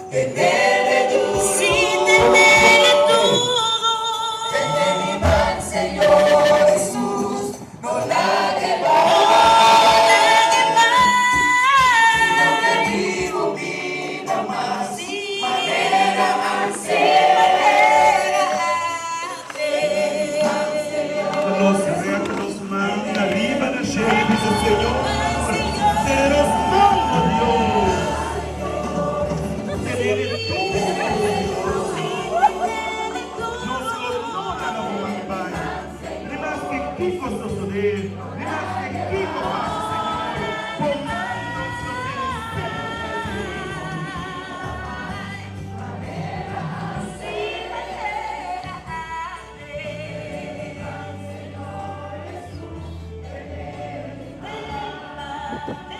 tenerle duro, sin tenerle todo. desde mi mal Señor Jesús, no la llevará, sino que vivo vida más, manera Los retos manda arriba na cheia, diz o Senhor. Serás manda, Deus. Tener não se lo nota na rua, Pai. Rimase que Kiko sostene, rimase que Kiko passa, Senhor. Comando